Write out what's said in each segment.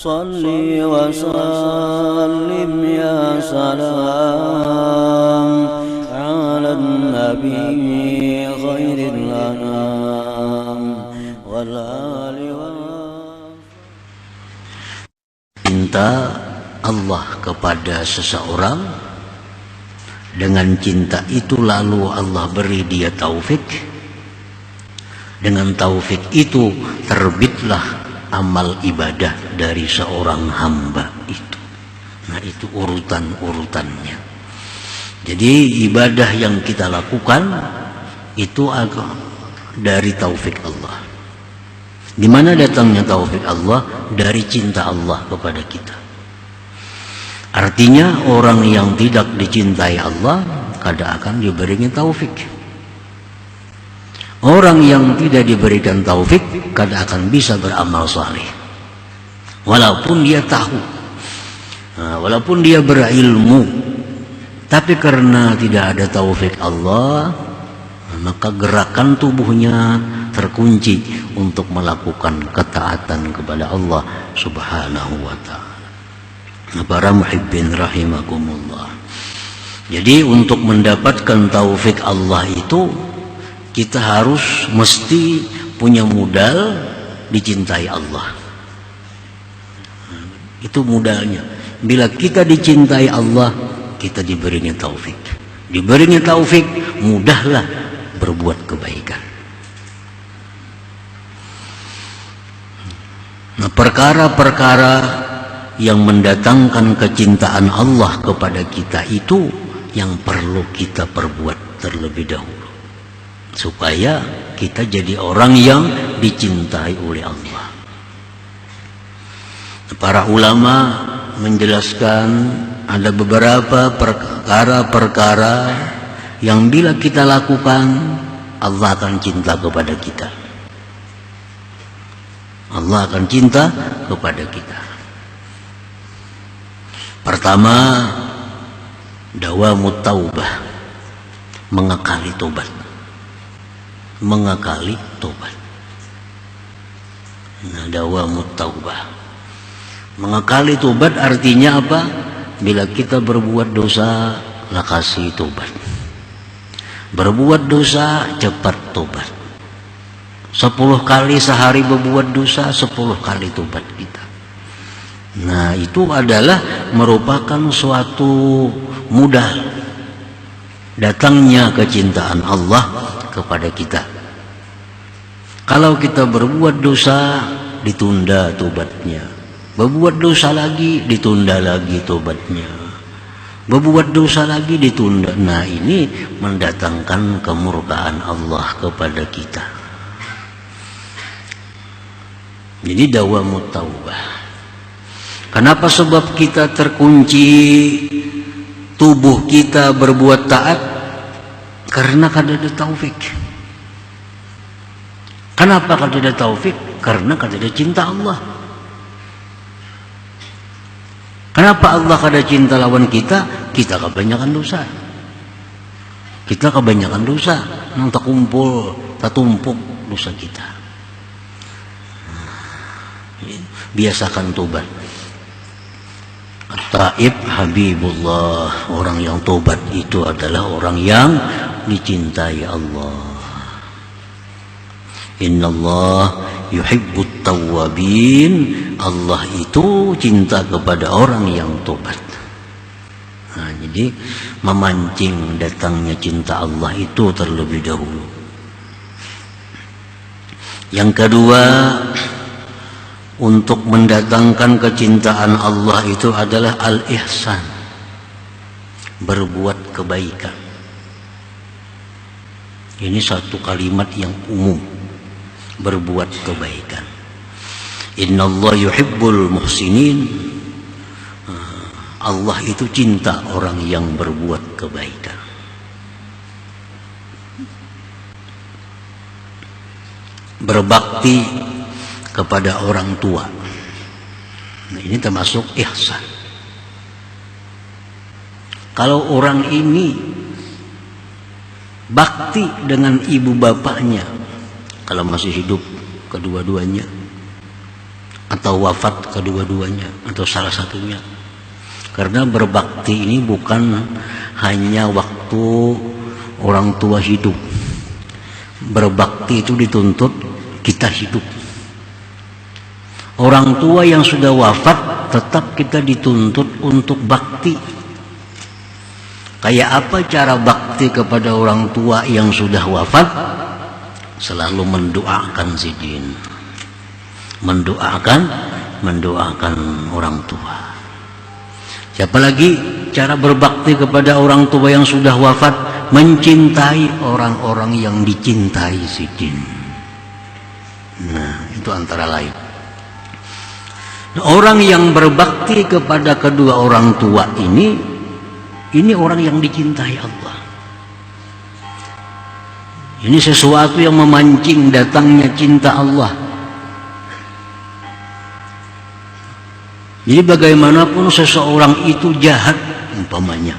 Salli wa sallim ya salam ala nabi khairil anam wal ali wa. Cinta Allah kepada seseorang, dengan cinta itu lalu Allah beri dia taufik. Dengan taufik itu terbitlah amal ibadah dari seorang hamba itu. Nah, itu urutan-urutannya. Jadi ibadah yang kita lakukan itu dari taufik Allah. Di mana datangnya taufik Allah? Dari cinta Allah kepada kita. Artinya orang yang tidak dicintai Allah kada akan diberikan taufik. Orang yang tidak diberikan taufik kada akan bisa beramal saleh. Walaupun dia tahu, walaupun dia berilmu, tapi karena tidak ada taufik Allah, maka gerakan tubuhnya terkunci untuk melakukan ketaatan kepada Allah Subhanahu wa ta'ala. Para muhibbin rahimakumullah. Jadi untuk mendapatkan taufik Allah itu kita harus mesti punya modal dicintai Allah. Itu modalnya. Bila kita dicintai Allah, kita diberinya taufik. Diberinya taufik, mudahlah berbuat kebaikan. Nah, perkara-perkara yang mendatangkan kecintaan Allah kepada kita itu yang perlu kita perbuat terlebih dahulu, supaya kita jadi orang yang dicintai oleh Allah. Para ulama menjelaskan ada beberapa perkara-perkara yang bila kita lakukan Allah akan cinta kepada kita. Allah akan cinta kepada kita. Pertama, dawamut taubah, mengekali tobat. Mengekali tobat. Nah, dawamut taubah. Mengekali tobat artinya apa? Bila kita berbuat dosa, lakasi tobat. Berbuat dosa, cepat tobat. 10 kali sehari berbuat dosa, 10 kali tobat kita. Nah, itu adalah merupakan suatu modal datangnya kecintaan Allah kepada kita. Kalau kita berbuat dosa, ditunda tobatnya. Berbuat dosa lagi, ditunda lagi tobatnya. Berbuat dosa lagi, ditunda. Nah, ini mendatangkan kemurkaan Allah kepada kita. Jadi dawamut taubah. Kenapa? Sebab kita terkunci, tubuh kita berbuat taat karena kada ada taufik. Kenapa kada ada taufik? Karena kada ada cinta Allah. Kenapa Allah kada cinta lawan kita? Kita kebanyakan dosa. Kita kebanyakan dosa. Nang terkumpul, tertumpuk dosa kita. Biasakan tobat. Taib Habibullah, orang yang tobat itu adalah orang yang dicintai Allah. Innallah yuhibbut tawwabin. Allah itu cinta kepada orang yang tobat. Nah, jadi memancing datangnya cinta Allah itu terlebih dahulu. Yang kedua, untuk mendatangkan kecintaan Allah itu adalah al-ihsan, berbuat kebaikan. Ini satu kalimat yang umum, berbuat kebaikan. Innallaha yuhibbul muhsinin. Allah itu cinta orang yang berbuat kebaikan. Berbakti kepada orang tua. Nah, ini termasuk ihsan. Kalau orang ini bakti dengan ibu bapaknya, kalau masih hidup kedua-duanya, atau wafat kedua-duanya atau salah satunya. Karena berbakti ini bukan hanya waktu orang tua hidup. Berbakti itu dituntut kita hidup. Orang tua yang sudah wafat tetap kita dituntut untuk bakti. Kayak apa cara bakti kepada orang tua yang sudah wafat? Selalu mendoakan sidin. Mendoakan orang tua. Siapa lagi cara berbakti kepada orang tua yang sudah wafat? Mencintai orang-orang yang dicintai sidin. Nah, itu antara lain. Nah, orang yang berbakti kepada kedua orang tua ini orang yang dicintai Allah. Ini sesuatu yang memancing datangnya cinta Allah. Jadi bagaimanapun seseorang itu jahat umpamanya,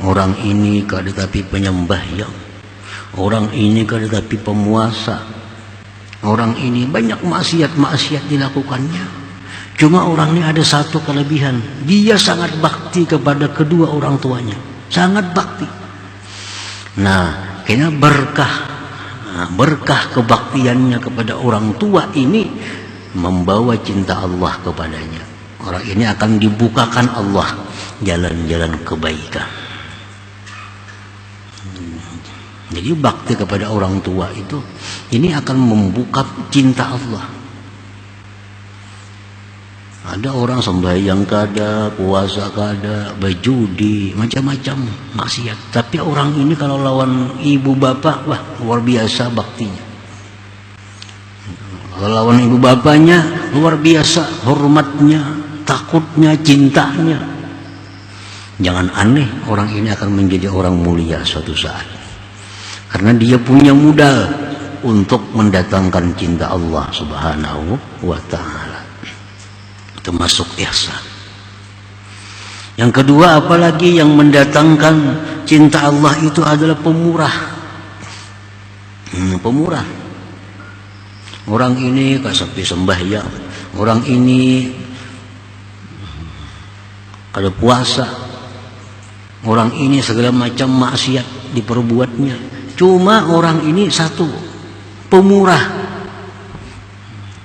orang ini kada tapi penyembahyang, orang ini kada tapi pemuasa, orang ini banyak maksiat dilakukannya. Cuma orang ini ada satu kelebihan, dia sangat bakti kepada kedua orang tuanya, sangat bakti. Nah, kena berkah kebaktiannya kepada orang tua ini membawa cinta Allah kepadanya. Orang ini akan dibukakan Allah jalan-jalan kebaikan. Jadi bakti kepada orang tua itu ini akan membuka cinta Allah. Ada orang sembahyang kada, puasa kada, berjudi, macam-macam maksiat. Tapi orang ini kalau lawan ibu bapak, wah luar biasa baktinya. Kalau lawan ibu bapaknya luar biasa hormatnya, takutnya, cintanya. Jangan aneh, orang ini akan menjadi orang mulia suatu saat. Karena dia punya modal untuk mendatangkan cinta Allah Subhanahu wa ta'ala. Termasuk ihsan. Yang kedua, apalagi yang mendatangkan cinta Allah itu adalah pemurah. Pemurah. Orang ini kasapi sembahyang, orang ini kada puasa, orang ini segala macam maksiat diperbuatnya. Cuma orang ini satu, pemurah.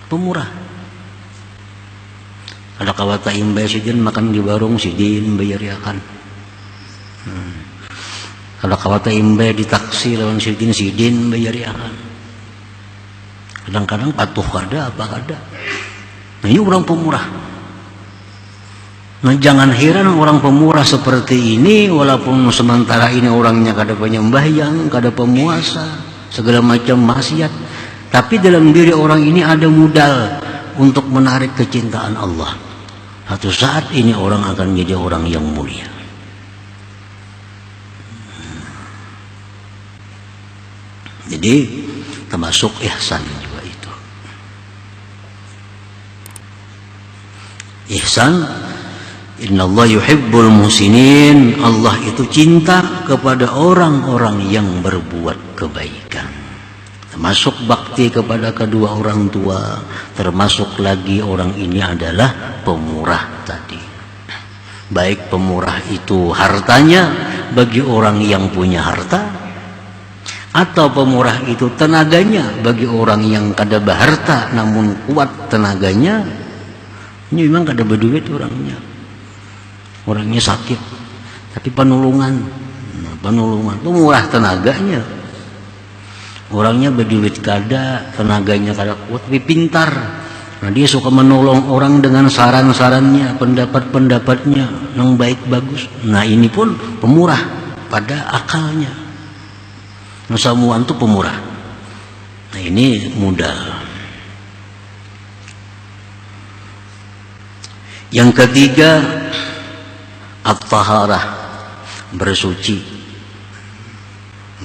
Pemurah. Ada kawata imbai sidin makan di warung sidin bayar akan. Ada kawata imbai di taksi lawan sidin bayar akan. Kadang-kadang patuh kada apa kada. Nah, ini orang pemurah. Nah, jangan heran orang pemurah seperti ini walaupun sementara ini orangnya kada penyembahyang, kada pemuasa, segala macam maksiat, tapi dalam diri orang ini ada modal untuk menarik kecintaan Allah. Satu saat ini orang akan menjadi orang yang mulia. Jadi termasuk ihsan juga itu. Ihsan, innallaha yuhibbul muhsinin. Allah itu cinta kepada orang-orang yang berbuat kebaikan. Termasuk bakti kepada kedua orang tua, termasuk lagi orang ini adalah pemurah tadi. Baik pemurah itu hartanya bagi orang yang punya harta, atau pemurah itu tenaganya bagi orang yang kada berharta namun kuat tenaganya. Ini memang kada berduit orangnya sakit, tapi penolongan pemurah tenaganya. Orangnya berduit kada, tenaganya kada kuat, tapi pintar. Nah, dia suka menolong orang dengan saran-sarannya, pendapat-pendapatnya yang baik bagus. Nah, ini pun pemurah pada akalnya. Nah, semua itu pemurah. Nah, ini modal. Yang ketiga, at-taharah, bersuci,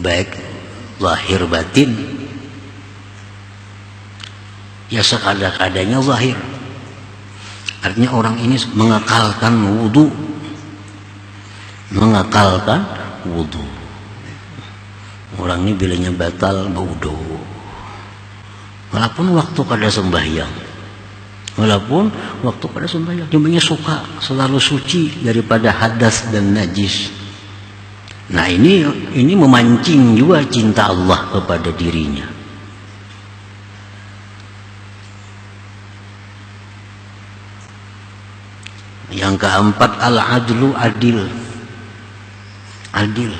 baik zahir batin. Ya sekadar-kadarnya zahir. Artinya orang ini mengakalkan wudu. Orang ini bilanya batal wudu. Walaupun waktu kada sembahyang, Walaupun waktu pada sembahyang cumanya suka selalu suci daripada hadas dan najis. Nah ini memancing juga cinta Allah kepada dirinya. Yang keempat, al-adlu, adil. Adil.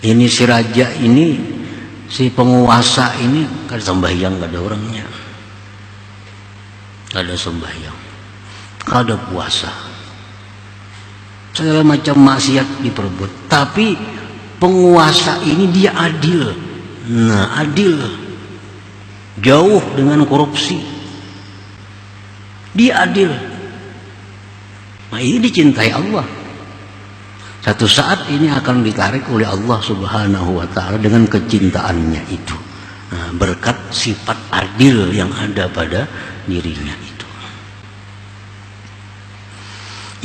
Ini si raja ini, si penguasa ini, kan sembahyang gak ada orangnya. Gak ada sembahyang, gak ada puasa, segala macam maksiat diperbuat. Tapi penguasa ini dia adil. Nah, adil, jauh dengan korupsi. Dia adil. Nah, ini dicintai Allah. Satu saat ini akan ditarik oleh Allah Subhanahu wa ta'ala dengan kecintaannya itu. Nah, berkat sifat adil yang ada pada dirinya itu.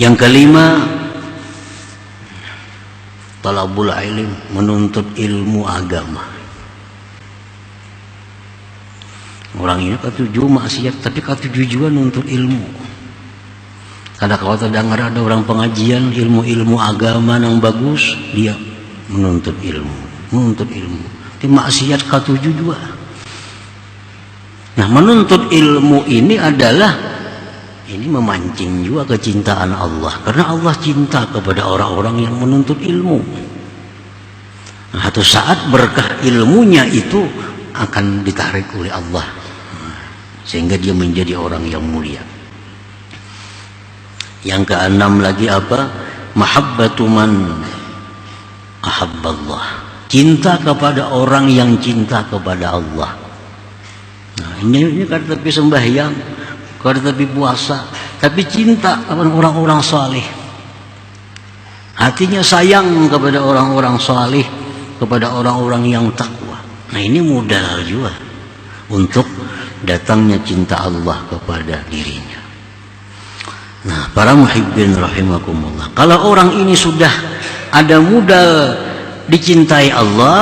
Yang kelima, talabul ilm, menuntut ilmu agama. Orang ini katuju maksiat, tapi katuju juga nuntut ilmu. Karena kalau terdengar ada orang pengajian ilmu-ilmu agama yang bagus, dia menuntut ilmu, menuntut ilmu. Tapi maksiat katuju juga. Nah, menuntut ilmu ini adalah memancing juga kecintaan Allah, karena Allah cinta kepada orang-orang yang menuntut ilmu. Nah, satu saat berkah ilmunya itu akan ditarik oleh Allah, sehingga dia menjadi orang yang mulia. Yang keenam lagi apa? Mahabbatu man ahabballah, cinta kepada orang yang cinta kepada Allah. Nah, ini kan tapi sembahyang, kan tapi puasa, tapi cinta kepada orang-orang saleh. Hatinya sayang kepada orang-orang saleh, kepada orang-orang yang takwa. Nah, ini modal juga untuk datangnya cinta Allah kepada dirinya. Nah, para muhibbin rahimakumullah, kalau orang ini sudah ada modal dicintai Allah,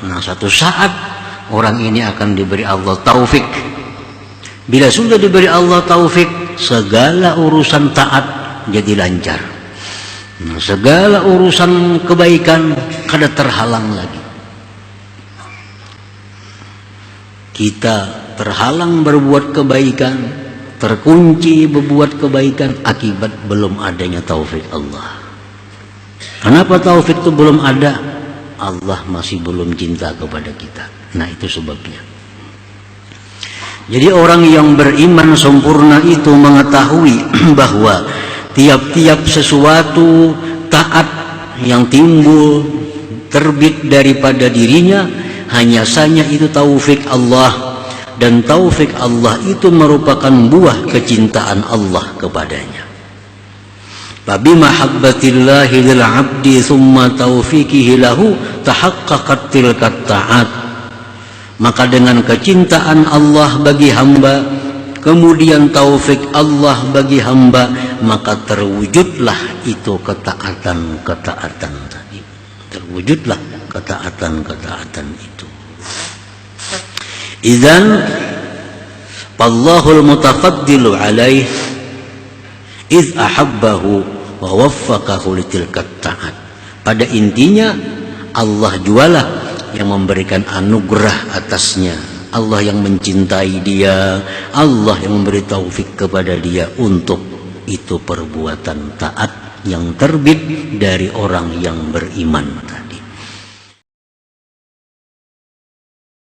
nah satu saat orang ini akan diberi Allah taufik. Bila sudah diberi Allah taufik, segala urusan taat jadi lancar. Nah, segala urusan kebaikan kada terhalang lagi. Kita terhalang berbuat kebaikan, terkunci berbuat kebaikan akibat belum adanya taufik Allah. Kenapa taufik itu belum ada? Allah masih belum cinta kepada kita. Nah, itu sebabnya. Jadi orang yang beriman sempurna itu mengetahui bahwa tiap-tiap sesuatu taat yang timbul terbit daripada dirinya hanya saja itu taufik Allah. Dan taufik Allah itu merupakan buah kecintaan Allah kepadanya. Fabi mahabbatillahi lil 'abdi thumma taufiqihi lahu tahaqqaqat tilkat ta'at. Maka dengan kecintaan Allah bagi hamba, kemudian taufik Allah bagi hamba, maka terwujudlah itu ketaatan-ketaatan tadi. Terwujudlah ketaatan-ketaatan itu. Idzan Allahul mutafaddilu alaih iz ahabbahu wa waffaqahu litilkat ta'at. Pada intinya Allah jualah yang memberikan anugerah atasnya, Allah yang mencintai dia, Allah yang memberi taufik kepada dia untuk itu perbuatan taat yang terbit dari orang yang beriman.